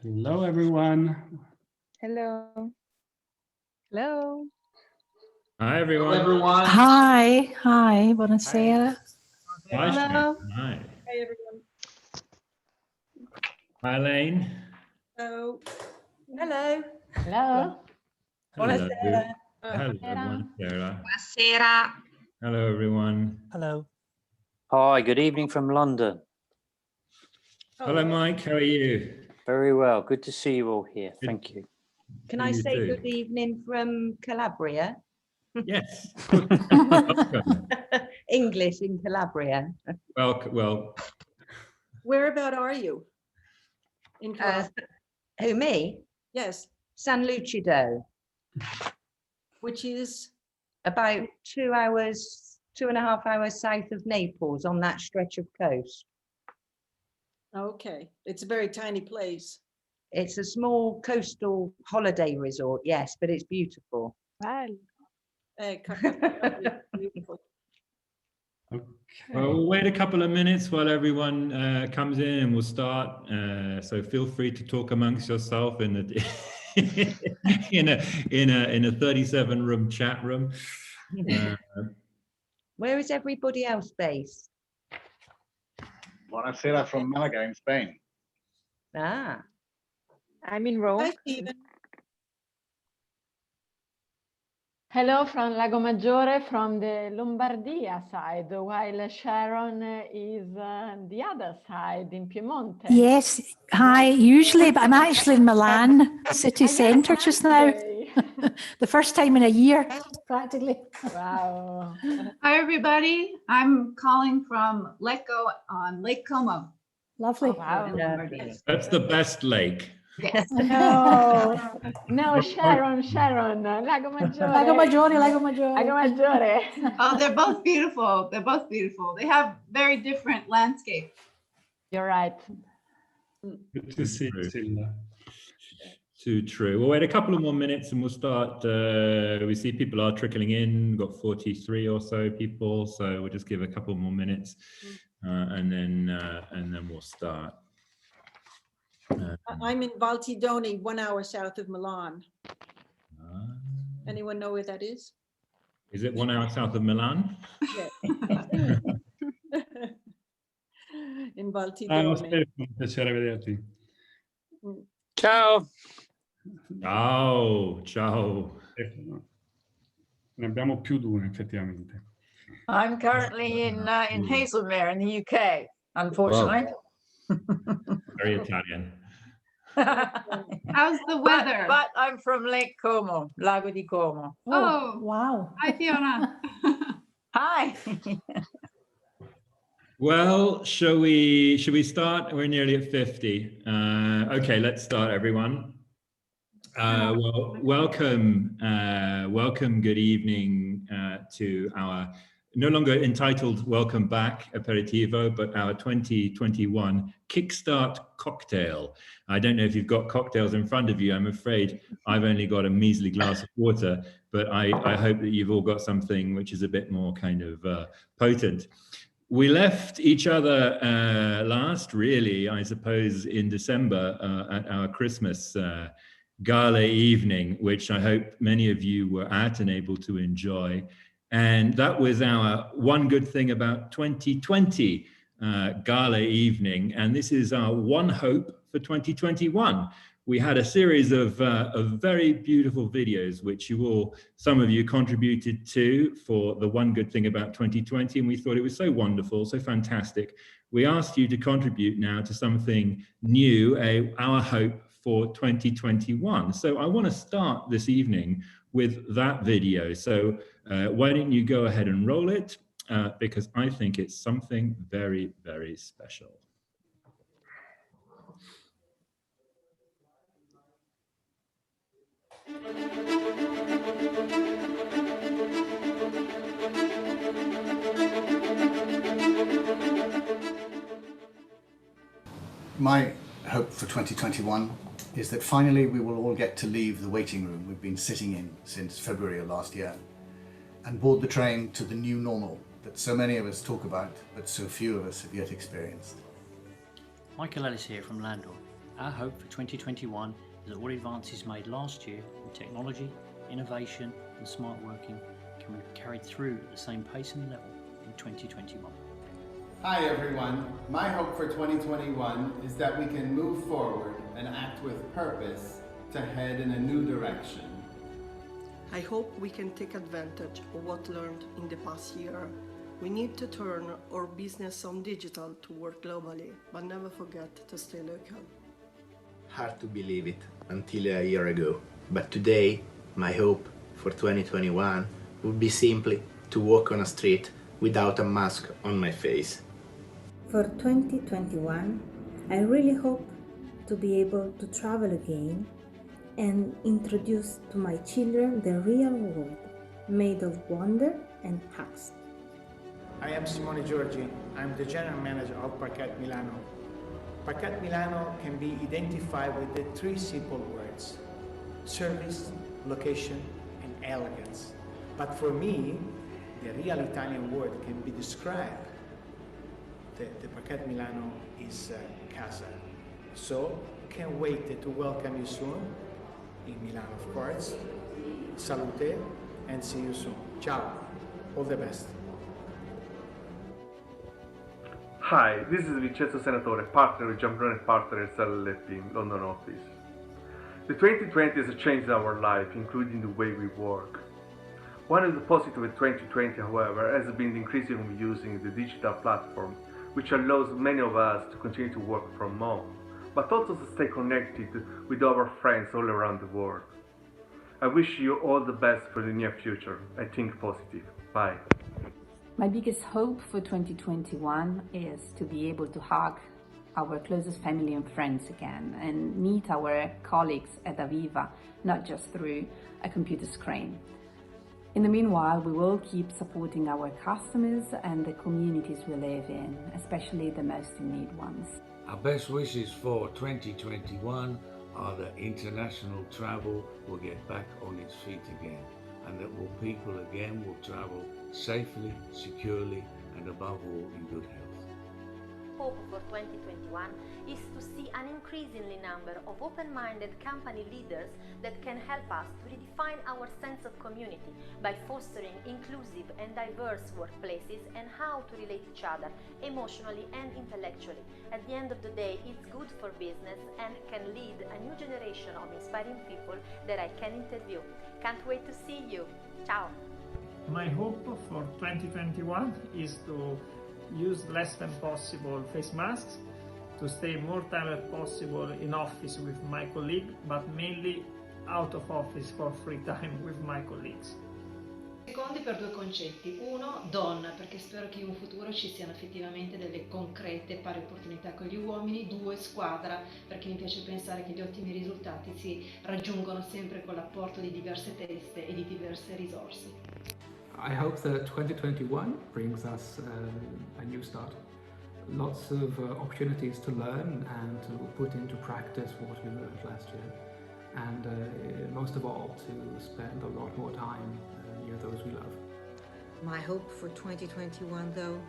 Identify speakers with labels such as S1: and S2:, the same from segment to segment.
S1: Hello, everyone.
S2: Hello. Hello.
S3: Hi, everyone.
S4: Hi, hi, buonasera.
S3: Hi,
S2: Hello.
S3: Sharon. Hi.
S2: Hi, everyone.
S3: Hi, Elaine.
S2: Hello.
S5: Hello.
S2: Hello.
S3: Hello.
S5: Buonasera.
S3: Hello. Buonasera.
S6: Buonasera.
S3: Hello, everyone.
S7: Hello.
S8: Hi, good evening from London.
S3: Hello, Mike. How are you?
S8: Very well. Good to see you all here. Thank you.
S5: Can I
S3: You
S5: say
S3: too.
S5: good evening from Calabria?
S3: Yes. Welcome.
S5: English in Calabria.
S3: Well,
S9: Whereabout are you? In
S5: Uh, who, me?
S9: yes,
S5: San Lucido.
S9: which is
S5: About 2 hours, 2.5 hours south of Naples on that stretch of coast.
S9: okay. It's a very tiny place.
S5: It's a small coastal holiday resort, yes, but it's beautiful.
S9: Beautiful.
S1: Okay.
S3: well, we'll wait a couple of minutes while everyone comes in, and we'll start. So feel free to talk amongst yourself in the in a 37-room chat room.
S5: Where is everybody else based?
S10: Buonasera from Malaga in Spain.
S5: Ah,
S2: I'm in Rome.
S9: Hi, Stephen.
S11: Hello from Lago Maggiore, from the Lombardia side, while Sharon is the other side in Piemonte.
S4: Yes, hi, usually, but I'm actually in Milan city centre just now.
S11: Today.
S4: The first time in a year, practically.
S11: Wow.
S6: Hi, everybody. I'm calling from Lecco on Lake Como.
S4: Lovely.
S11: Wow.
S5: lovely.
S3: That's the best lake.
S6: Yes.
S11: No, no, Sharon, Lago Maggiore.
S4: Lago Maggiore, Lago Maggiore.
S11: Lago Maggiore.
S6: Oh, they're both beautiful. They're both beautiful. They have very different landscape.
S11: You're right.
S1: Good to see you, Silda.
S3: Too true. We'll wait a couple of more minutes and we'll start. We see people are trickling in. We've got 43 or so people, so we'll just give a couple more minutes, and then we'll start.
S9: I'm in Valtidoni, 1 hour south of Milan.
S3: Uh,
S9: Anyone know where that is?
S3: Is it 1 hour south of Milan?
S9: Yes. In
S1: Ciao,
S9: Valtidoni.
S1: Stefano, piacere vederti.
S8: Ciao.
S3: Ciao, ciao.
S1: Stefano. Ne abbiamo più di uno, effettivamente.
S5: I'm currently in Hazelmere in the UK, unfortunately.
S3: Very Italian.
S6: How's the weather?
S5: But I'm from Lake Como, Lago di Como.
S6: Oh,
S4: Wow.
S6: hi, Fiona.
S5: Hi.
S3: Well, shall we start? We're nearly at 50. Okay, let's start, everyone. Well, welcome, good evening to our no longer entitled Welcome Back Aperitivo, but our 2021 Kickstart cocktail. I don't know if you've got cocktails in front of you. I'm afraid I've only got a measly glass of water, but I hope that you've all got something which is a bit more kind of potent. We left each other last, really, I suppose, in December at our Christmas gala evening, which I hope many of you were at and able to enjoy. And that was our one good thing about 2020 gala evening. And this is our one hope for 2021. We had a series of very beautiful videos, which some of you contributed to for the one good thing about 2020. And we thought it was so wonderful, so fantastic. We asked you to contribute now to something new, our hope for 2021. So I want to start this evening with that video. So why don't you go ahead and roll it? Because I think it's something very, very special.
S7: My hope for 2021 is that finally we will all get to leave the waiting room we've been sitting in since February of last year and board the train to the new normal that so many of us talk about, but so few of us have yet experienced.
S12: Michael Ellis here from Landor. Our hope for 2021 is that all advances made last year in technology, innovation and smart working can be carried through at the same pace and level in 2021.
S13: Hi everyone, my hope for 2021 is that we can move forward and act with purpose to head in a new direction.
S14: I hope we can take advantage of what learned in the past year. We need to turn our business on digital to work globally, but never forget to stay local.
S15: Hard to believe it until a year ago, but today my hope for 2021 would be simply to walk on a street without a mask on my face.
S16: For 2021, I really hope to be able to travel again and introduce to my children the real world, made of wonder and past.
S17: I am Simone Giorgi. I'm the General Manager of Parquet Milano. Parquet Milano can be identified with the three simple words: service, location, and elegance. But for me, the real Italian word can be described. The Parquet Milano is casa. So, can't wait to welcome you soon, in Milan of course. Salute, and see you soon. Ciao, all the best.
S18: Hi, this is Vincenzo Senatore, partner with Giambrone Partners LLP, London office. The 2020 has changed our life, including the way we work. One of the positives of 2020, however, has been the increasing using the digital platform, which allows many of us to continue to work from home, but also to stay connected with our friends all around the world. I wish you all the best for the near future. I think positive. Bye.
S19: My biggest hope for 2021 is to be able to hug our closest family and friends again and meet our colleagues at Aviva, not just through a computer screen. In the meanwhile, we will keep supporting our customers and the communities we live in, especially the most in need ones.
S20: Our best wishes for 2021 are that international travel will get back on its feet again, and that people again will travel safely, securely, and above all in good health.
S21: Hope for 2021 is to see an increasingly number of open-minded company leaders that can help us to redefine our sense of community by fostering inclusive and diverse workplaces and how to relate each other emotionally and intellectually. At the end of the day, it's good for business and can lead a new generation of inspiring people that I can interview. Can't wait to see you. Ciao!
S22: My hope for 2021 is to use less than possible face masks, to stay more time as possible in office with my colleague, but mainly out of office for free time with my colleagues.
S23: Secondi per due concetti. Uno, donna, perché spero che in un futuro ci siano effettivamente delle concrete pari opportunità con gli uomini. Due, squadra, perché mi piace pensare che gli ottimi risultati si raggiungono sempre con l'apporto di diverse teste e di diverse risorse.
S24: I hope that 2021 brings us a new start. Lots of opportunities to learn and to put into practice what we learned last year. And most of all, to spend a lot more time near those we love.
S5: My hope for 2021, though,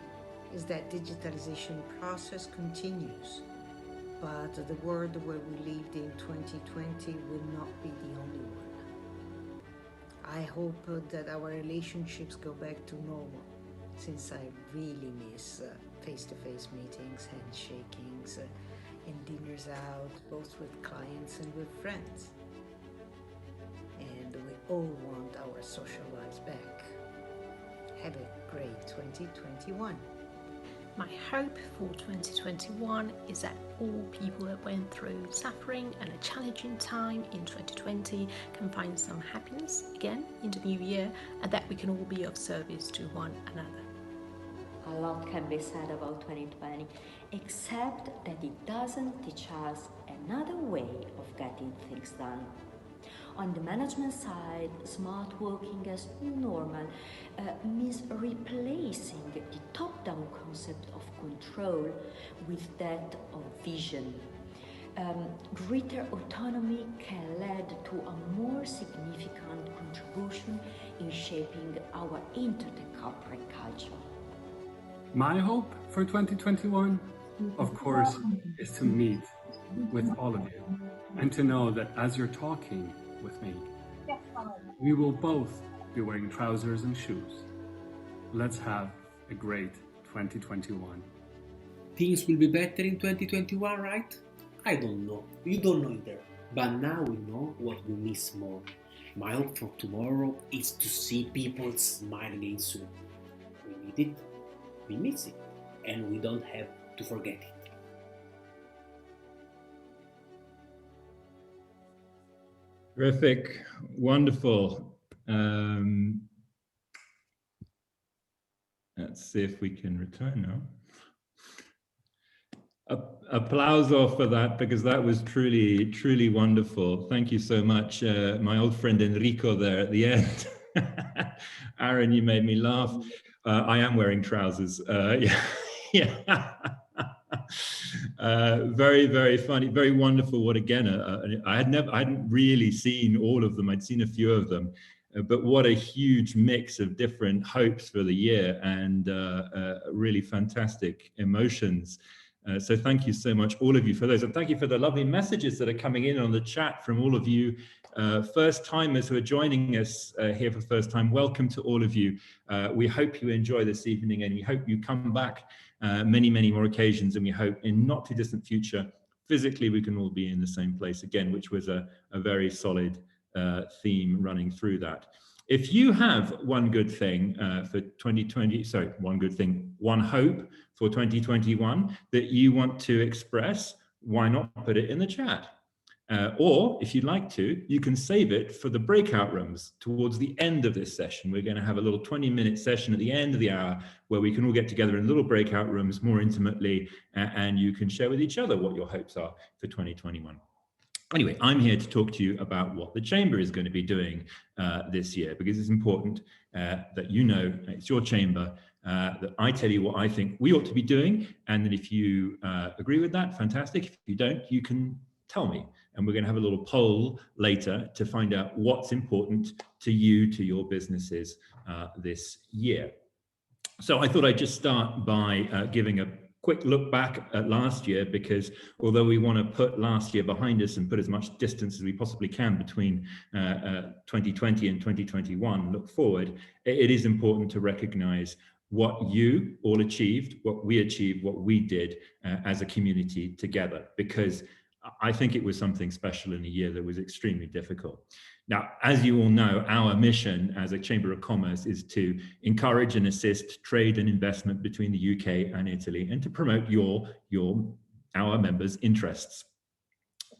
S5: is that digitalization process continues. But the world where we lived in 2020 will not be the only one. I hope that our relationships go back to normal, since I really miss face-to-face meetings, handshakings, and dinners out, both with clients and with friends. And we all want our social lives back. Have a great 2021.
S25: My hope for 2021 is that all people that went through suffering and a challenging time in 2020 can find some happiness again in the new year, and that we can all be of service to one another.
S26: A lot can be said about 2020, except that it doesn't teach us another way of getting things done. On the management side, smart working as normal means replacing the top-down concept of control with that of vision. Greater autonomy can lead to a more significant contribution in shaping our inter-corporate culture.
S1: My hope for 2021, of course, is to meet with all of you, and to know that as you're talking with me, we will both be wearing trousers and shoes. Let's have a great 2021.
S2: Things will be better in 2021, right? I don't know. You don't know either. But now we know what we miss more. My hope for tomorrow is to see people smile again soon. We need it, we miss it, and we don't have to forget it.
S3: Terrific, wonderful. Let's see if we can return now. Applauso for that, because that was truly, truly wonderful. Thank you so much, my old friend Enrico there at the end. Aaron, you made me laugh. I am wearing trousers. Yeah. Very, very funny, very wonderful. What again? I hadn't really seen all of them. I'd seen a few of them, but what a huge mix of different hopes for the year and really fantastic emotions. So thank you so much, all of you, for those. And thank you for the lovely messages that are coming in on the chat from all of you first-timers who are joining us here for the first time. Welcome to all of you. We hope you enjoy this evening, and we hope you come back many, many more occasions. And we hope in not too distant future, physically, we can all be in the same place again, which was a very solid theme running through that. If you have one good thing for 2020, sorry, one good thing, one hope for 2021 that you want to express, why not put it in the chat? Or if you'd like to, you can save it for the breakout rooms towards the end of this session. We're going to have a little 20-minute session at the end of the hour where we can all get together in little breakout rooms more intimately, and you can share with each other what your hopes are for 2021. Anyway, I'm here to talk to you about what the Chamber is going to be doing this year, because it's important that you know it's your Chamber, that I tell you what I think we ought to be doing, and that if you agree with that, fantastic. If you don't, you can tell me. And we're going to have a little poll later to find out what's important to you, to your businesses this year. So I thought I'd just start by giving a quick look back at last year, because although we want to put last year behind us and put as much distance as we possibly can between 2020 and 2021, look forward, it is important to recognize what you all achieved, what we did as a community together, because I think it was something special in a year that was extremely difficult. Now, as you all know, our mission as a Chamber of Commerce is to encourage and assist trade and investment between the UK and Italy, and to promote our members' interests.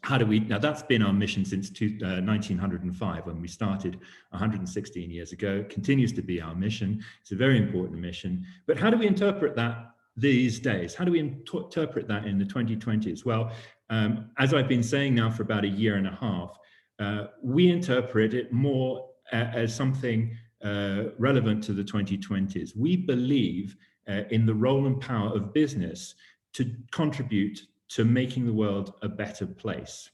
S3: How do we, now that's been our mission since 1905, when we started 116 years ago. It continues to be our mission. It's a very important mission. But how do we interpret that these days? How do we interpret that in the 2020s? Well, as I've been saying now for about a year and a half, we interpret it more as something relevant to the 2020s. We believe in the role and power of business to contribute to making the world a better place.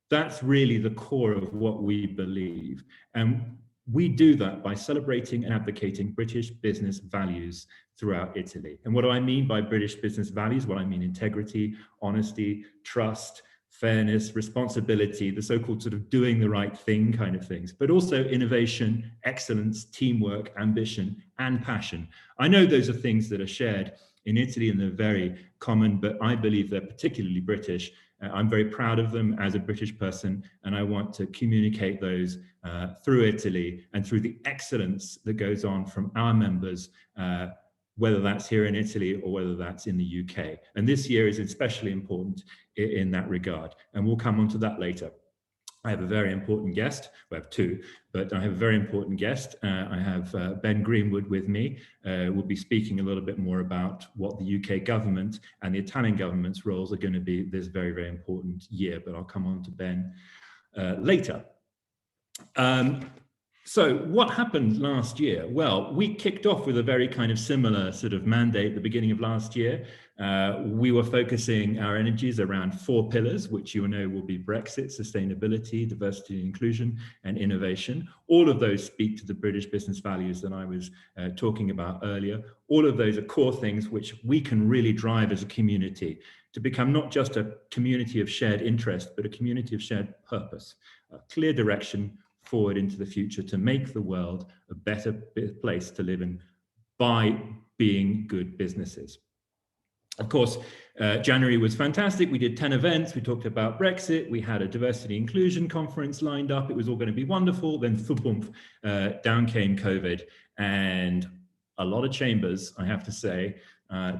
S3: That's really the core of what we believe. And we do that by celebrating and advocating British business values throughout Italy. And what do I mean by British business values? Well, I mean integrity, honesty, trust, fairness, responsibility, the so-called sort of doing the right thing kind of things, but also innovation, excellence, teamwork, ambition, and passion. I know those are things that are shared in Italy and they're very common, but I believe they're particularly British. I'm very proud of them as a British person, and I want to communicate those through Italy and through the excellence that goes on from our members, whether that's here in Italy or whether that's in the UK. And this year is especially important in that regard, and we'll come on to that later. I have a very important guest. We have two, but I have a very important guest. I have Ben Greenwood with me. We'll be speaking a little bit more about what the UK government and the Italian government's roles are going to be this very, very important year, but I'll come on to Ben later. So what happened last year? Well, we kicked off with a very kind of similar sort of mandate at the beginning of last year. We were focusing our energies around 4 pillars, which you know will be Brexit, sustainability, diversity and inclusion, and innovation. All of those speak to the British business values that I was talking about earlier. All of those are core things which we can really drive as a community to become not just a community of shared interest, but a community of shared purpose, a clear direction forward into the future to make the world a better place to live in by being good businesses. Of course, January was fantastic. We did 10 events. We talked about Brexit. We had a diversity inclusion conference lined up. It was all going to be wonderful. Then boom, down came COVID. And a lot of chambers, I have to say,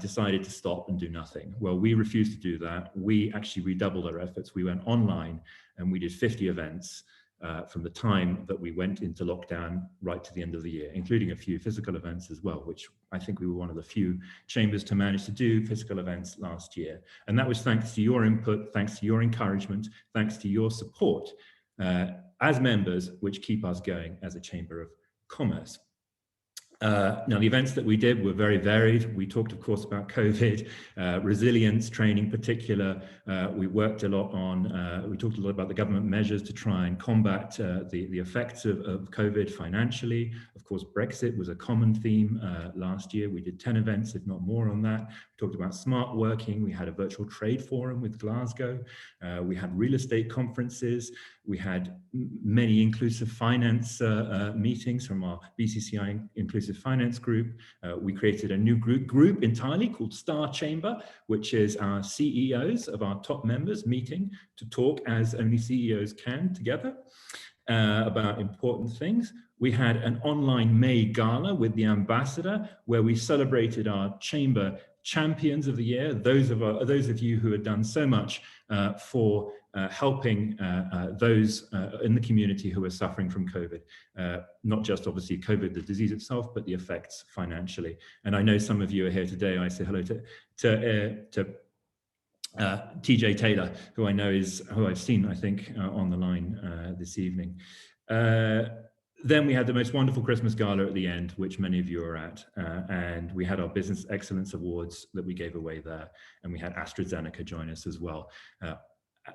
S3: decided to stop and do nothing. Well, we refused to do that. We actually redoubled our efforts. We went online and we did 50 events. From the time that we went into lockdown right to the end of the year, including a few physical events as well, which I think we were one of the few chambers to manage to do physical events last year. And that was thanks to your input, thanks to your encouragement, thanks to your support as members, which keep us going as a Chamber of Commerce. Now, the events that we did were very varied. We talked, of course, about COVID, resilience training in particular. We worked a lot on, we talked a lot about the government measures to try and combat the effects of COVID financially. Of course, Brexit was a common theme last year. We did 10 events, if not more on that. We talked about smart working. We had a virtual trade forum with Glasgow. We had real estate conferences. We had many inclusive finance meetings from our BCCI Inclusive Finance Group. We created a new group entirely called Star Chamber, which is our CEOs of our top members meeting to talk as only CEOs can together about important things. We had an online May Gala with the ambassador where we celebrated our chamber champions of the year, those of you who had done so much for helping those in the community who are suffering from COVID, not just obviously COVID, the disease itself, but the effects financially. And I know some of you are here today. I say hello to TJ Taylor, who I know who I've seen, I think, on the line this evening. Then we had the most wonderful Christmas gala at the end, which many of you are at, and we had our Business Excellence Awards that we gave away there, and we had AstraZeneca join us as well.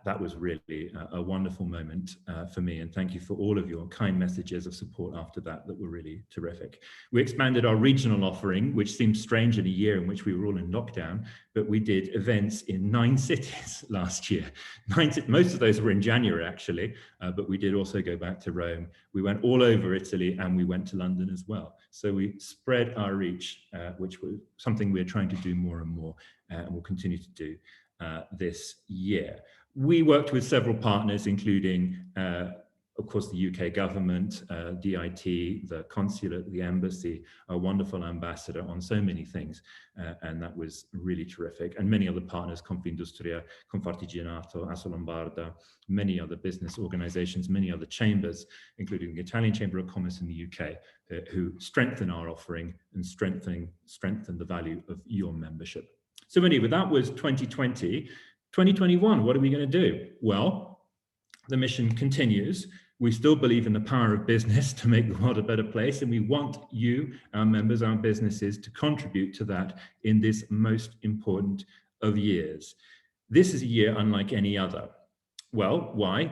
S3: That was really a wonderful moment for me, and thank you for all of your kind messages of support after that were really terrific. We expanded our regional offering, which seems strange in a year in which we were all in lockdown, but we did events in 9 cities last year. Most of those were in January, actually, but we did also go back to Rome. We went all over Italy, and we went to London as well. So we spread our reach, which was something we're trying to do more and more, and will continue to do this year. We worked with several partners, including, of course, the UK government, DIT, the consulate, the embassy, a wonderful ambassador on so many things. And that was really terrific. And many other partners, Confindustria, Confartigianato, Assolombarda, many other business organizations, many other chambers, including the Italian Chamber of Commerce in the UK, who strengthen our offering and strengthen the value of your membership. So anyway, that was 2020. 2021, what are we going to do? Well, the mission continues. We still believe in the power of business to make the world a better place, and we want you, our members, our businesses, to contribute to that in this most important of years. This is a year unlike any other. Well, why?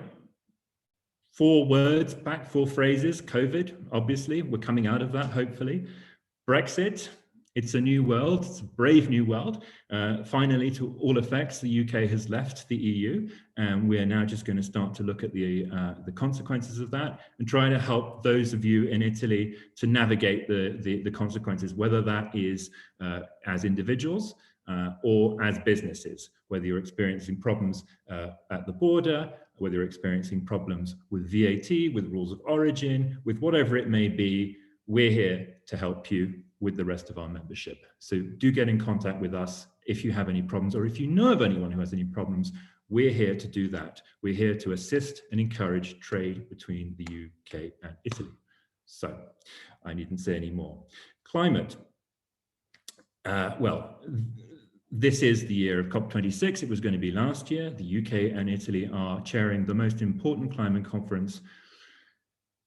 S3: 4 words back, 4 phrases. COVID, obviously, we're coming out of that, hopefully. Brexit. It's a new world, it's a brave new world. Finally, to all effects, the UK has left the EU, and we're now just going to start to look at the consequences of that and try to help those of you in Italy to navigate the consequences, whether that is as individuals or as businesses, whether you're experiencing problems at the border, whether you're experiencing problems with VAT, with rules of origin, with whatever it may be. We're here to help you with the rest of our membership. So do get in contact with us if you have any problems, or if you know of anyone who has any problems. We're here to do that. We're here to assist and encourage trade between the UK and Italy. So I needn't say any more. Climate. Well, this is the year of COP26. It was going to be last year. The UK and Italy are chairing the most important climate conference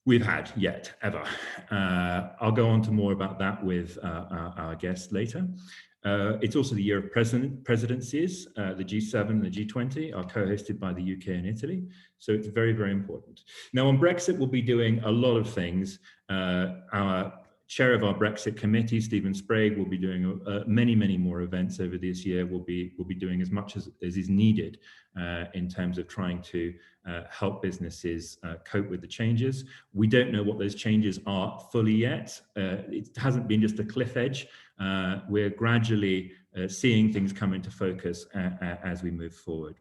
S3: we've had yet, ever. I'll go on to more about that with our guest later. It's also the year of presidencies. The G7 and the G20 are co-hosted by the UK and Italy. So it's very, very important. Now on Brexit, we'll be doing a lot of things. Our chair of our Brexit committee, Stephen Sprague, will be doing many, many more events over this year. We'll be doing as much as is needed in terms of trying to help businesses cope with the changes. We don't know what those changes are fully yet. It hasn't been just a cliff edge. We're gradually seeing things come into focus as we move forward.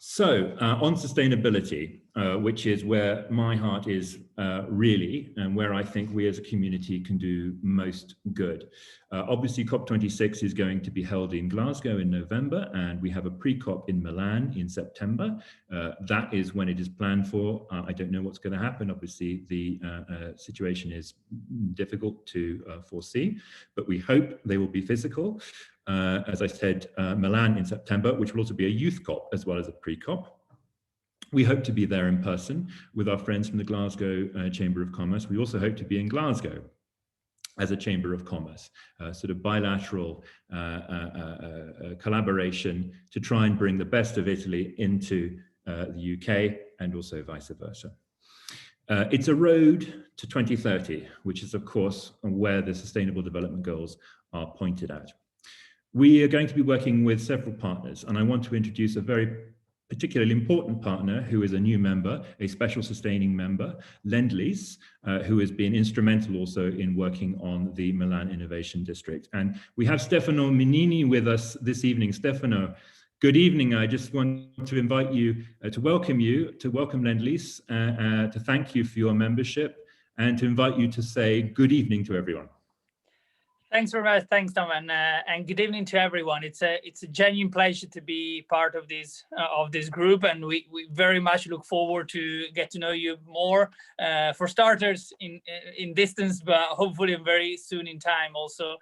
S3: So on sustainability, which is where my heart is really, and where I think we as a community can do most good. Obviously, COP26 is going to be held in Glasgow in November, and we have a pre-COP in Milan in September. That is when it is planned for. I don't know what's going to happen. Obviously, the situation is difficult to foresee, but we hope they will be physical. As I said, Milan in September, which will also be a youth COP as well as a pre-COP. We hope to be there in person with our friends from the Glasgow Chamber of Commerce. We also hope to be in Glasgow as a Chamber of Commerce, sort of bilateral collaboration to try and bring the best of Italy into the UK and also vice versa. It's a road to 2030, which is of course where the Sustainable Development Goals are pointed at. We are going to be working with several partners, and I want to introduce a very particularly important partner who is a new member, a special sustaining member, Lend-Lease, who has been instrumental also in working on the Milan Innovation District. And we have Stefano Minini with us this evening. Stefano, good evening. I just want to invite you, to welcome Lend-Lease, to thank you for your membership, and to invite you to say good evening to everyone.
S4: Thanks very much. Thanks, Tom, and good evening to everyone. It's a genuine pleasure to be part of this group, and we very much look forward to get to know you more. For starters, in distance, but hopefully very soon in time, also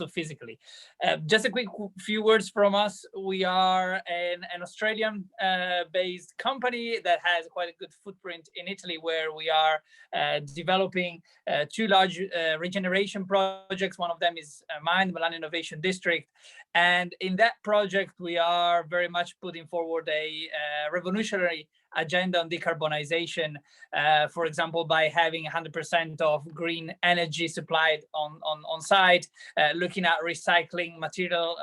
S4: physically. Just a quick few words from us. We are an Australian-based company that has quite a good footprint in Italy, where we are developing two large regeneration projects. One of them is mine, the Milan Innovation District. And in that project, we are very much putting forward a revolutionary agenda on decarbonization, for example, by having 100% of green energy supplied on site, looking at recycling material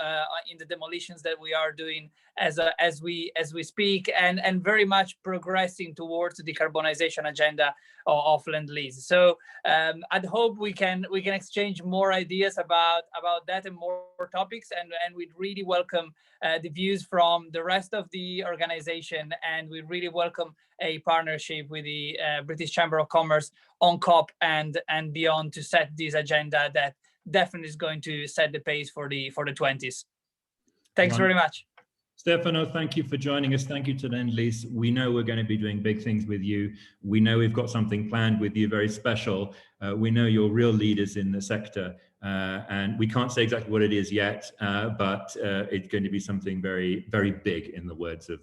S4: in the demolitions that we are doing as we speak, and very much progressing towards the decarbonization agenda of Lend-Lease. So I'd hope we can exchange more ideas about that and more topics, and we'd really welcome the views from the rest of the organization, and we really welcome a partnership with the British Chamber of Commerce on COP and beyond to set this agenda that definitely is going to set the pace for the 20s. Thanks very much.
S3: Stefano, thank you for joining us. Thank you to Lend-Lease. We know we're going to be doing big things with you. We know we've got something planned with you very special. We know you're real leaders in the sector, and we can't say exactly what it is yet, but it's going to be something very, very big, in the words of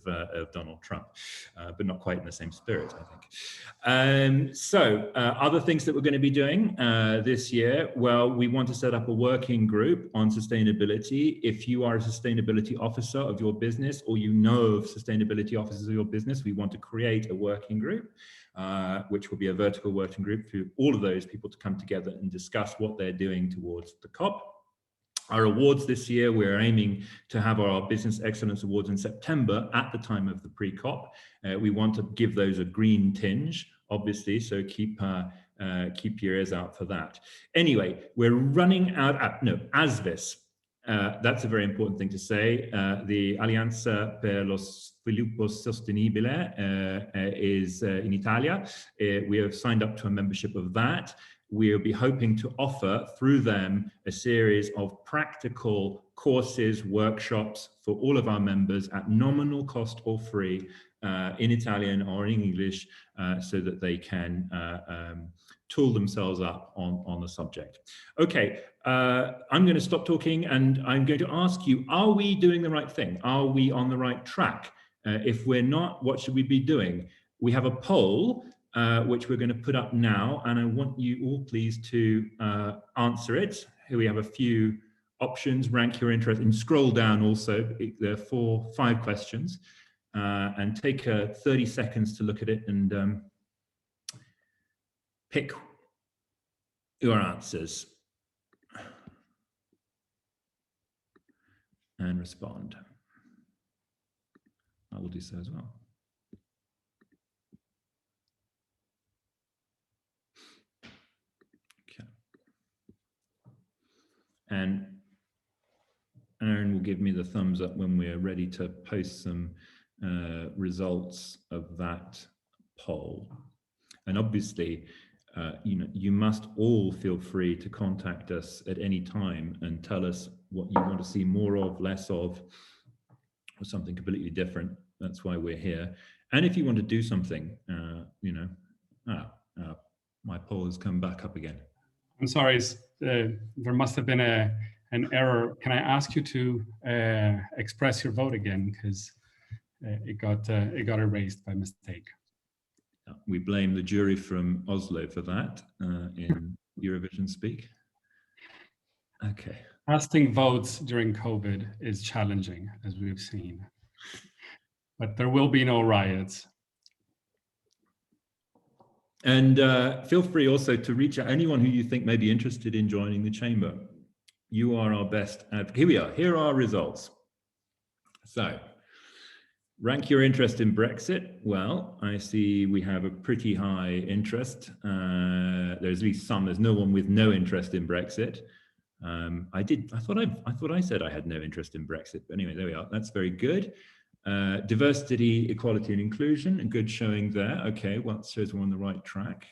S3: Donald Trump, but not quite in the same spirit, I think. So other things that we're going to be doing this year, well, we want to set up a working group on sustainability. If you are a sustainability officer of your business, or you know of sustainability officers of your business, we want to create a working group, which will be a vertical working group for all of those people to come together and discuss what they're doing towards the COP. Our awards this year, we're aiming to have our Business Excellence Awards in September at the time of the pre-COP. We want to give those a green tinge, obviously, so keep your ears out for that. Anyway, we're running out, ASVIS. That's a very important thing to say. The Alleanza per lo Sviluppo Sostenibile is in Italia. We have signed up to a membership of that. We'll be hoping to offer through them a series of practical courses, workshops for all of our members at nominal cost or free in Italian or in English, so that they can tool themselves up on the subject. Okay, I'm going to stop talking, and I'm going to ask you, are we doing the right thing? Are we on the right track? If we're not, what should we be doing? We have a poll which we're going to put up now, and I want you all please to answer it. Here we have a few options. Rank your interest and scroll down also. There are 5 questions, and take 30 seconds to look at it and pick your answers and respond. I will do so as well. Okay. And Aaron will give me the thumbs up when we're ready to post some results of that poll. And obviously, you must all feel free to contact us at any time and tell us what you want to see more of, less of, or something completely different. That's why we're here. And if you want to do something, my poll has come back up again.
S1: I'm sorry, there must have been an error. Can I ask you to express your vote again, because it got erased by mistake.
S3: We blame the jury from Oslo for that in Eurovision speak. Okay.
S1: Casting votes during COVID is challenging, as we've seen, but there will be no riots.
S3: And feel free also to reach out anyone who you think may be interested in joining the chamber. You are our best advocate. Here we are. Here are our results. So, rank your interest in Brexit. Well, I see we have a pretty high interest. There's at least some. There's no one with no interest in Brexit. I thought I said I had no interest in Brexit. But anyway, there we are. That's very good. Diversity, equality, and inclusion. A good showing there. Okay, well, it shows we're on the right track.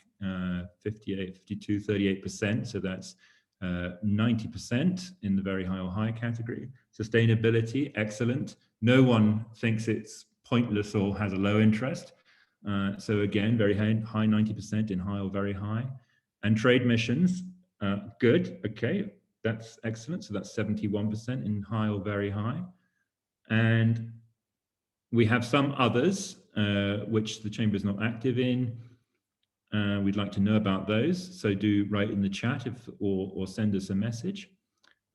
S3: 58, 52, 38%. So that's 90% in the very high or high category. Sustainability, excellent. No one thinks it's pointless or has a low interest. So again, very high 90% in high or very high. And trade missions, good, okay, that's excellent. So that's 71% in high or very high. And we have some others, which the chamber is not active in. We'd like to know about those. So do write in the chat or send us a message.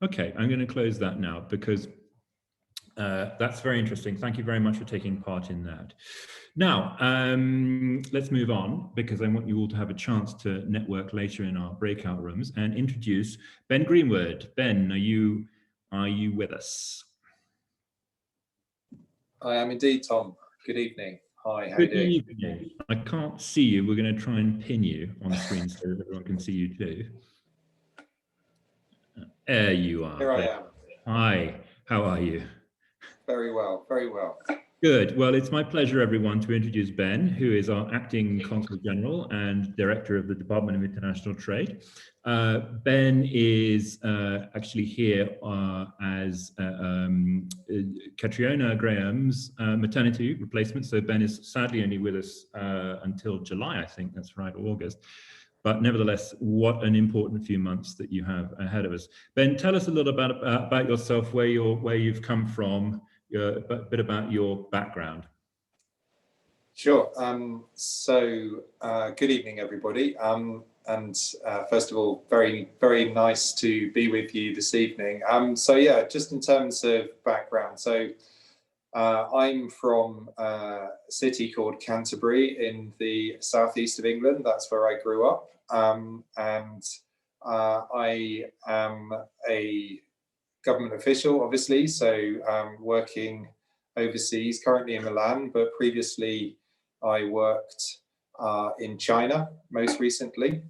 S3: Okay, I'm going to close that now because that's very interesting. Thank you very much for taking part in that. Now, let's move on because I want you all to have a chance to network later in our breakout rooms and introduce Ben Greenwood. Ben, are you with us?
S6: I am indeed, Tom. Good evening. Hi, how are you doing?
S3: Evening. I can't see you. We're going to try and pin you on the screen so that everyone can see you too. There you are.
S6: Here I am.
S3: Hi, how are you?
S6: Very well, very well.
S3: Good. Well, it's my pleasure, everyone, to introduce Ben, who is our Acting Consul General and Director of the Department of International Trade. Ben is actually here as Catriona Graham's maternity replacement. So Ben is sadly only with us until July, I think that's right, or August. But nevertheless, what an important few months that you have ahead of us. Ben, tell us a little about yourself, where you've come from, a bit about your background.
S6: Sure. Good evening, everybody. And first of all, very, very nice to be with you this evening. So yeah, just in terms of background. So I'm from a city called Canterbury in the southeast of England. That's where I grew up. And I am a government official, obviously, so working overseas, currently in Milan, but previously I worked in China, most recently.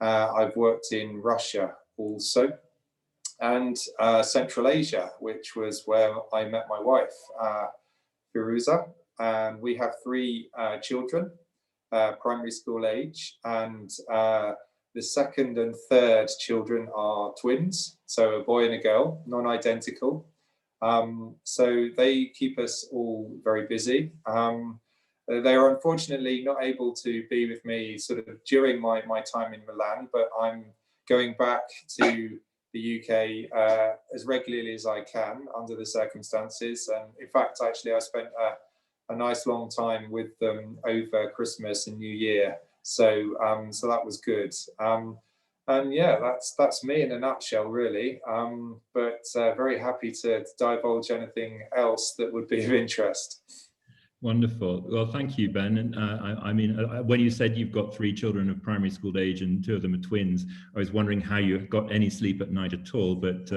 S6: I've worked in Russia also, and Central Asia, which was where I met my wife, Firuza, and we have 3 children, primary school age, and the second and third children are twins, so a boy and a girl, non-identical. So they keep us all very busy. They are unfortunately not able to be with me sort of during my time in Milan, but I'm going back to the UK as regularly as I can under the circumstances. And in fact, actually, I spent a nice long time with them over Christmas and New Year. So so that was good. And yeah, that's me in a nutshell, really. But very happy to divulge anything else that would be of interest.
S3: Wonderful. Well, thank you, Ben. And I mean, when you said you've got 3 children of primary school age and 2 of them are twins, I was wondering how you got any sleep at night at all, but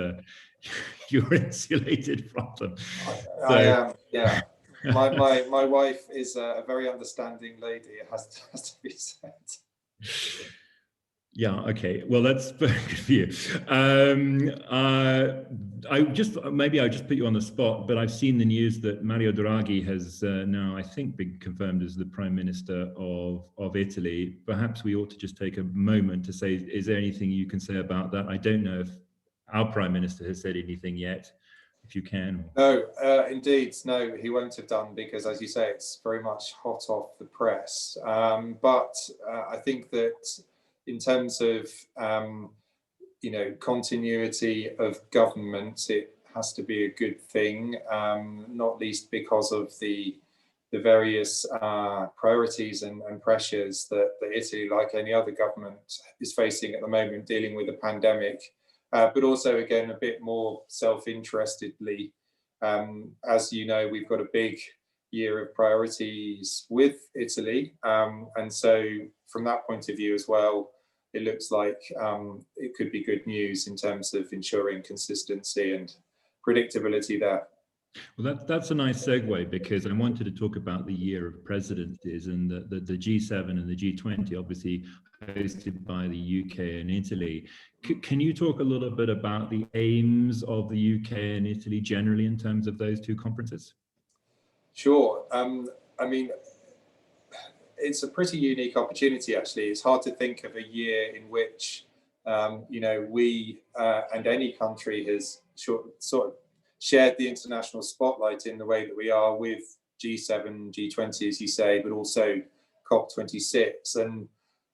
S3: you're insulated from them. So,
S6: I am, yeah. My wife is a very understanding lady, it has to be said.
S3: Yeah, okay. Well, that's very good for you. Maybe I'll just put you on the spot, but I've seen the news that Mario Draghi has now, I think, been confirmed as the Prime Minister of Italy. Perhaps we ought to just take a moment to say, is there anything you can say about that? I don't know if our Prime Minister has said anything yet, if you can.
S6: No, indeed, no, he won't have done, because, as you say, it's very much hot off the press. But I think that in terms of continuity of government, it has to be a good thing, not least because of the various priorities and pressures that Italy, like any other government, is facing at the moment, dealing with the pandemic, but also, again, a bit more self-interestedly. As you know, we've got a big year of priorities with Italy, and so from that point of view as well, it looks like it could be good news in terms of ensuring consistency and predictability there.
S3: Well, that's a nice segue, because I wanted to talk about the year of presidencies, and the G7 and the G20, obviously hosted by the UK and Italy. Can you talk a little bit about the aims of the UK and Italy generally in terms of those 2 conferences?
S6: Sure. I mean, it's a pretty unique opportunity, actually. It's hard to think of a year in which, we and any country has sort of shared the international spotlight in the way that we are with G7, G20, as you say, but also COP26. And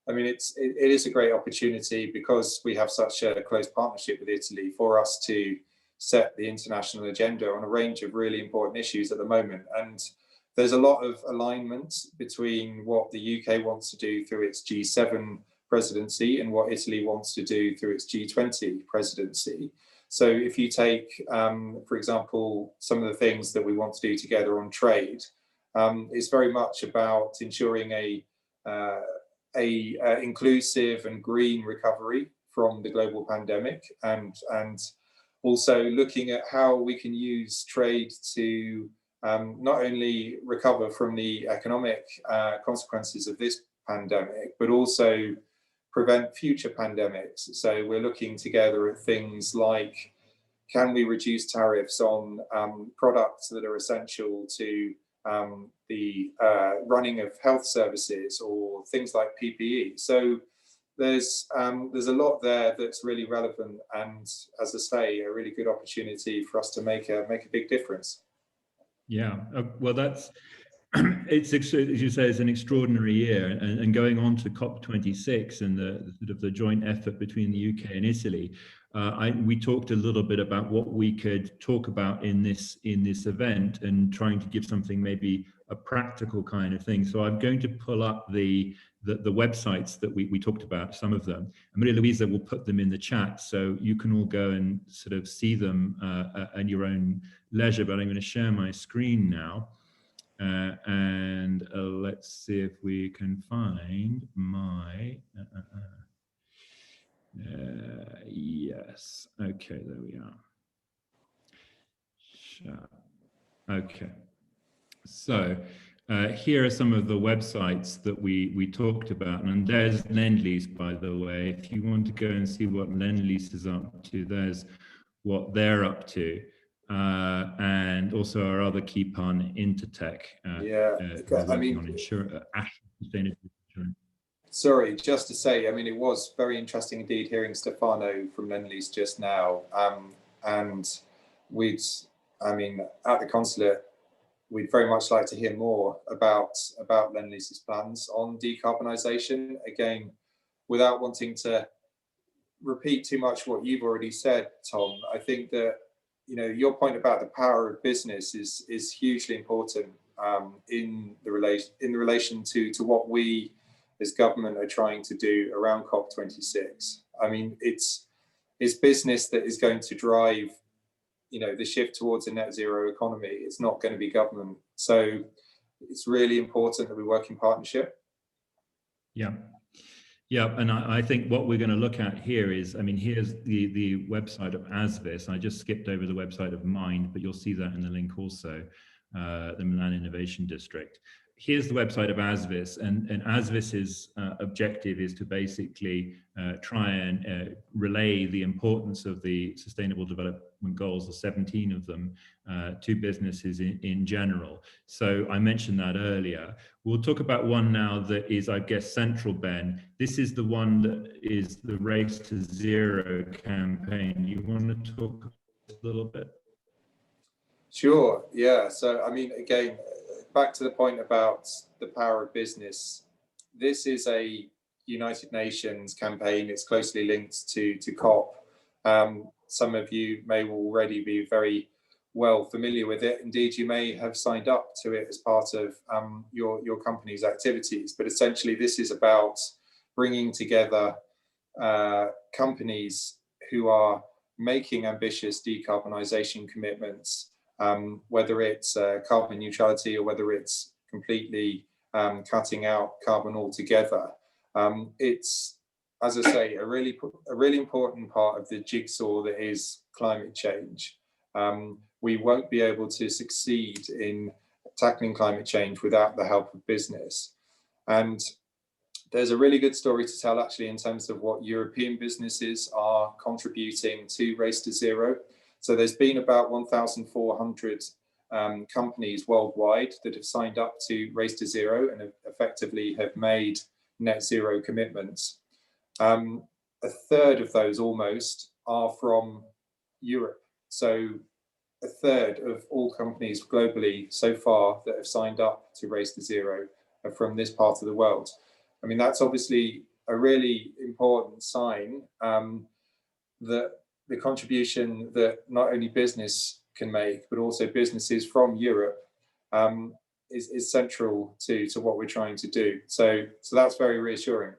S6: I mean, it is a great opportunity, because we have such a close partnership with Italy, for us to set the international agenda on a range of really important issues at the moment. And there's a lot of alignment between what the UK wants to do through its G7 presidency and what Italy wants to do through its G20 presidency. So if you take, for example, some of the things that we want to do together on trade, it's very much about ensuring a inclusive and green recovery from the global pandemic, and also looking at how we can use trade to not only recover from the economic consequences of this pandemic, but also prevent future pandemics. So we're looking together at things like, can we reduce tariffs on products that are essential to the running of health services, or things like PPE? So there's a lot there that's really relevant, and, as I say, a really good opportunity for us to make a big difference.
S3: Yeah, well, that's it's, as you say, it's an extraordinary year, and going on to COP26 and the sort of the joint effort between the UK and Italy. We talked a little bit about what we could talk about in this event, and trying to give something, maybe a practical kind of thing. So I'm going to pull up the websites that we talked about, some of them. And Maria Luisa will put them in the chat, so you can all go and sort of see them at your own leisure. But I'm going to share my screen now, and let's see if we can find my yes, okay, there we are. Okay, so here are some of the websites that we talked about, and there's Lend-Lease, by the way. If you want to go and see what Lend-Lease is up to, there's what they're up to, and also our other key partner, Intertech.
S6: I mean,
S3: on sustainable insurance.
S6: Sorry, just to say, I mean, it was very interesting indeed hearing Stefano from Lend-Lease just now, and at the consulate, we'd very much like to hear more about Lend-Lease's plans on decarbonisation. Again, without wanting to repeat too much what you've already said, Tom, I think that your point about the power of business is hugely important in the relation to what we as government are trying to do around COP26. I mean, it's business that is going to drive, you know, the shift towards a net zero economy. It's not going to be government. So it's really important that we work in partnership.
S3: Yeah. Yeah, and I think what we're going to look at here is, I mean, here's the website of ASVIS. I just skipped over the website of Mind, but you'll see that in the link also, the Milan Innovation District. Here's the website of ASVIS, and ASVIS's objective is to basically try and relay the importance of the Sustainable Development Goals, the 17 of them, to businesses in general. So I mentioned that earlier. We'll talk about one now that is, I guess, central, Ben. This is the one that is the Race to Zero campaign. You want to talk a little bit?
S6: Sure, yeah. So, I mean, again, back to the point about the power of business. This is a United Nations campaign. It's closely linked to COP. Some of you may already be very well familiar with it. Indeed, you may have signed up to it as part of your company's activities. But essentially, this is about bringing together companies who are making ambitious decarbonisation commitments, whether it's carbon neutrality or whether it's completely cutting out carbon altogether. It's, as I say, a really important part of the jigsaw that is climate change. We won't be able to succeed in tackling climate change without the help of business. And there's a really good story to tell, actually, in terms of what European businesses are contributing to Race to Zero. So there's been about 1,400 companies worldwide that have signed up to Race to Zero and effectively have made net zero commitments. A third of those almost are from Europe. So a third of all companies globally so far that have signed up to Race to Zero are from this part of the world. I mean, that's obviously a really important sign that the contribution that not only business can make, but also businesses from Europe is central to what we're trying to do. So that's very reassuring.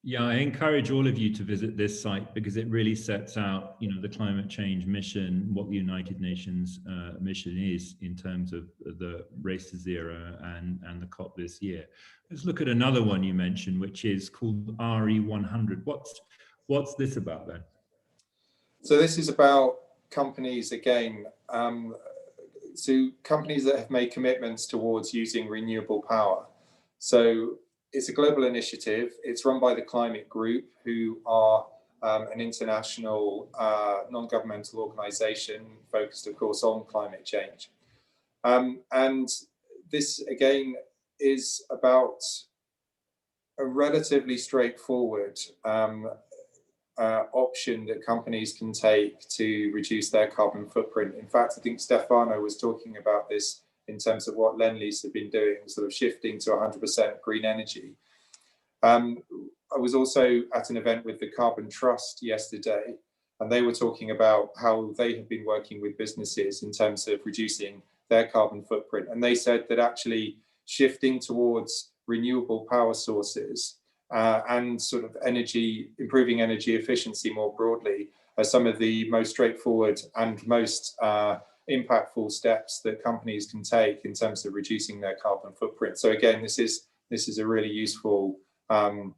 S3: Yeah, I encourage all of you to visit this site because it really sets out, you know, the climate change mission, what the United Nations mission is in terms of the Race to Zero and the COP this year. Let's look at another one you mentioned, which is called RE100. What's this about then?
S6: So this is about companies, again, so companies that have made commitments towards using renewable power. So it's a global initiative. It's run by the Climate Group, who are an international non-governmental organization focused, of course, on climate change. And this, again, is about a relatively straightforward option that companies can take to reduce their carbon footprint. In fact, I think Stefano was talking about this in terms of what Lend-Lease have been doing, sort of shifting to 100% green energy. I was also at an event with the Carbon Trust yesterday, and they were talking about how they have been working with businesses in terms of reducing their carbon footprint. And they said that actually shifting towards renewable power sources and sort of improving energy efficiency more broadly are some of the most straightforward and most impactful steps that companies can take in terms of reducing their carbon footprint. So again, this is a really useful thing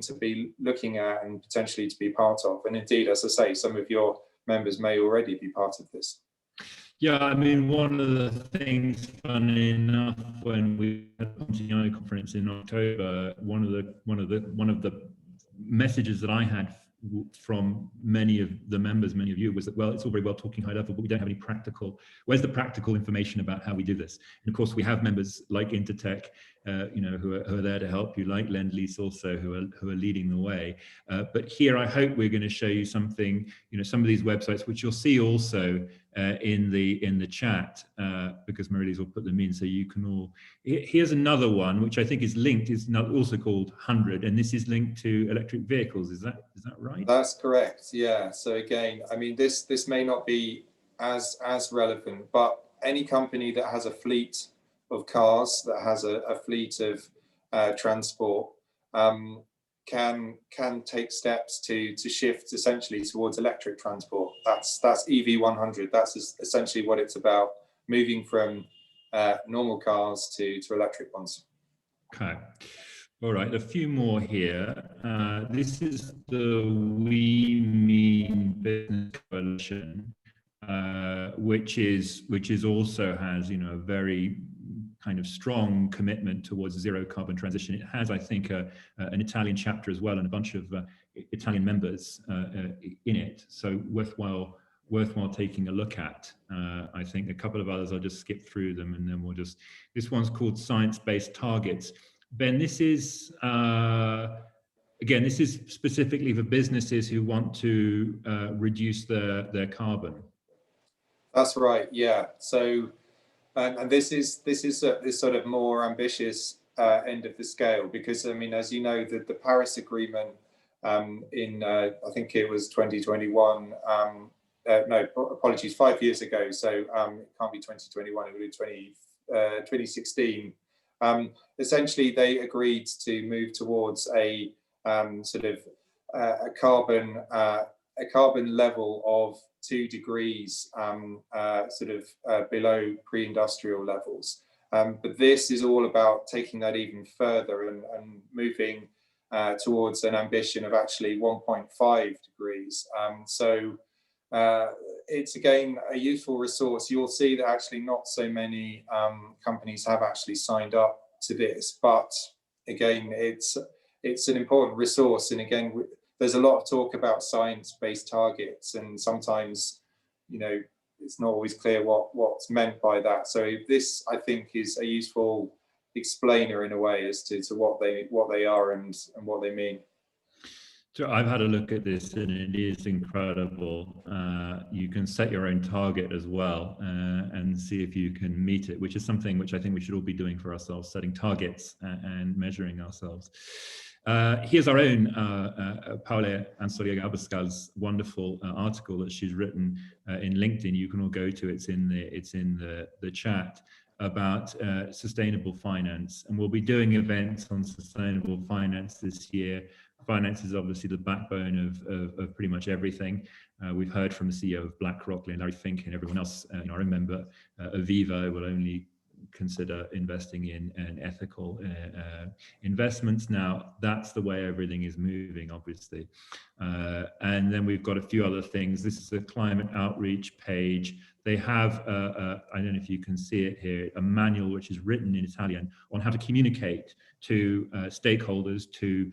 S6: to be looking at and potentially to be part of. And indeed, as I say, some of your members may already be part of this.
S3: Yeah, I mean, one of the things, funny enough, when we had the CIO conference in October, one of the messages that I had from many of the members, many of you, was that, well, it's all very well talking high level, but we don't have any where's the practical information about how we do this? And of course, we have members like Intertech, who are there to help you, like Lend-Lease also, who are leading the way. But here, I hope we're going to show you something, some of these websites, which you'll see also in the chat, because Marie-Lise will put them in, so you can all. Here's another one, which I think is linked, is also called 100, and this is linked to electric vehicles. Is that right?
S6: That's correct. Yeah. So again, I mean, this may not be as relevant, but any company that has a fleet of cars, that has a fleet of transport can take steps to shift essentially towards electric transport. That's EV 100. That's essentially what it's about, moving from normal cars to electric ones.
S3: Okay. All right, a few more here. This is the We Mean Business Coalition, which also has, a very kind of strong commitment towards zero carbon transition. It has, I think, an Italian chapter as well, and a bunch of Italian members in it. So worthwhile taking a look at. I think a couple of others, I'll just skip through them, and then this one's called Science-Based Targets. Ben, this is, again, this is specifically for businesses who want to reduce their carbon.
S6: That's right, yeah. So, and this is this sort of more ambitious end of the scale, because, I mean, as you know, the Paris Agreement in, I think it was 2021, no, apologies, 5 years ago, so it can't be 2021, it would be 2016. Essentially, they agreed to move towards a sort of a carbon level of 2 degrees, sort of below pre-industrial levels. But this is all about taking that even further and moving towards an ambition of actually 1.5 degrees. So it's again a useful resource. You'll see that actually not so many companies have actually signed up to this, but again, it's an important resource. And again, there's a lot of talk about science-based targets, and sometimes, it's not always clear what's meant by that. So this, I think, is a useful explainer in a way as to what they are and what they mean.
S3: So I've had a look at this, and it is incredible. You can set your own target as well and see if you can meet it, which is something which I think we should all be doing for ourselves, setting targets and measuring ourselves. Here's our own Paola Ansoriega-Abascal's wonderful article that she's written in LinkedIn. You can all go to it. It's in the chat, about sustainable finance, and we'll be doing events on sustainable finance this year. Finance is obviously the backbone of pretty much everything. We've heard from the CEO of BlackRock, Larry Fink, and everyone else. I remember Aviva will only consider investing in ethical investments. Now, that's the way everything is moving, obviously. And then we've got a few other things. This is a climate outreach page. They have, I don't know if you can see it here, a manual which is written in Italian on how to communicate to stakeholders, to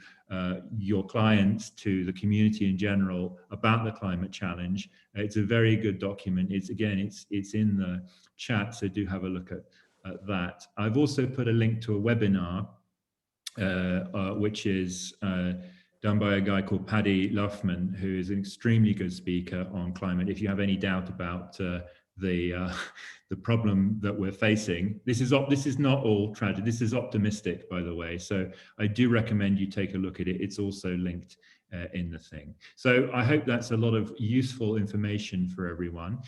S3: your clients, to the community in general about the climate challenge. It's a very good document. It's in the chat, so do have a look at that. I've also put a link to a webinar, which is done by a guy called Paddy Luffman, who is an extremely good speaker on climate. If you have any doubt about the problem that we're facing, this is not all tragic. This is optimistic, by the way. So I do recommend you take a look at it. It's also linked in the thing. So I hope that's a lot of useful information for everyone.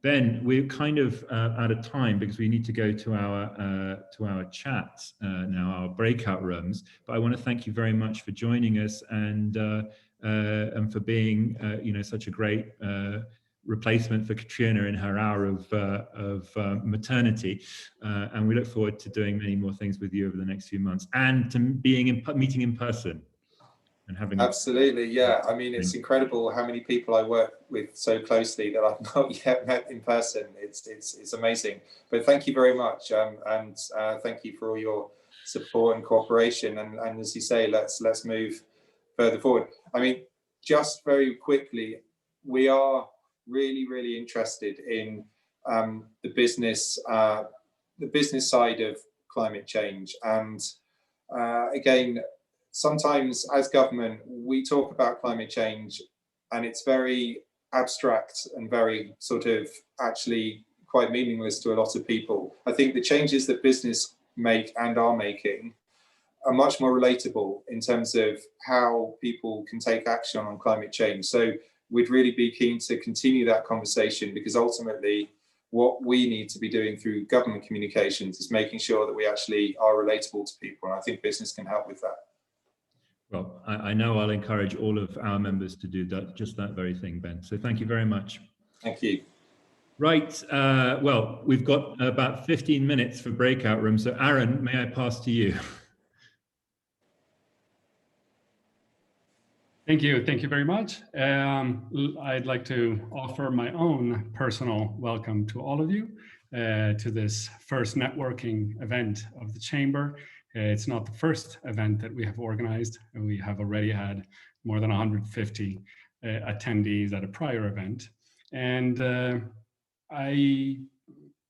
S3: Ben, we're kind of out of time because we need to go to our chats now, our breakout rooms. But I want to thank you very much for joining us and for being, such a great replacement for Katrina in her hour of maternity. And we look forward to doing many more things with you over the next few months, and to meeting in person.
S6: Absolutely, yeah. I mean, it's incredible how many people I work with so closely that I've not yet met in person. It's amazing. But thank you very much, and thank you for all your support and cooperation. And as you say, let's move further forward. I mean, just very quickly, we are really interested in the business side of climate change, and again, sometimes as government, we talk about climate change and it's very abstract and very sort of actually quite meaningless to a lot of people. I think the changes that business make and are making are much more relatable in terms of how people can take action on climate change. So we'd really be keen to continue that conversation, because ultimately what we need to be doing through government communications is making sure that we actually are relatable to people. And I think business can help with that.
S3: Well, I know I'll encourage all of our members to do that, just that very thing, Ben. So thank you very much.
S6: Thank you.
S3: Right. Well, we've got about 15 minutes for breakout rooms. So Aaron, may I pass to you?
S1: Thank you. Thank you very much. I'd like to offer my own personal welcome to all of you to this first networking event of the Chamber. It's not the first event that we have organized, and we have already had more than 150 attendees at a prior event. And I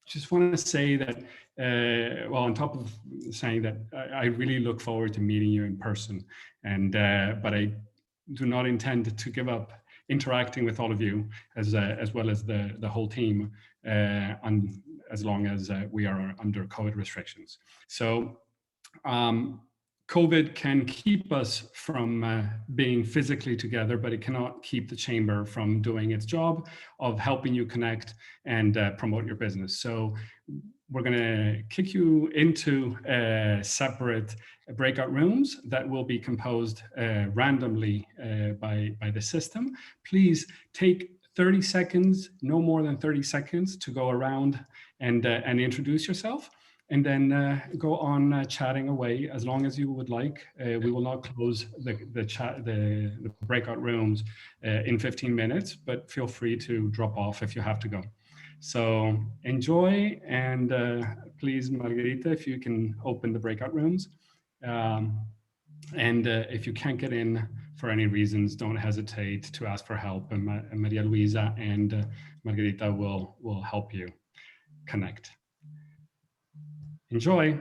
S1: just want to say that, well, on top of saying that, I really look forward to meeting you in person. And but I do not intend to give up interacting with all of you as well as the whole team as long as we are under COVID restrictions. So COVID can keep us from being physically together, but it cannot keep the Chamber from doing its job of helping you connect and promote your business. So we're going to kick you into separate breakout rooms that will be composed randomly by the system. Please take 30 seconds, no more than 30 seconds, to go around and introduce yourself, and then go on chatting away as long as you would like. We will not close the breakout rooms in 15 minutes, but feel free to drop off if you have to go. So enjoy, and please, Margherita, if you can open the breakout rooms. And if you can't get in for any reasons, don't hesitate to ask for help, and Maria Luisa and Margherita will help you connect. Enjoy.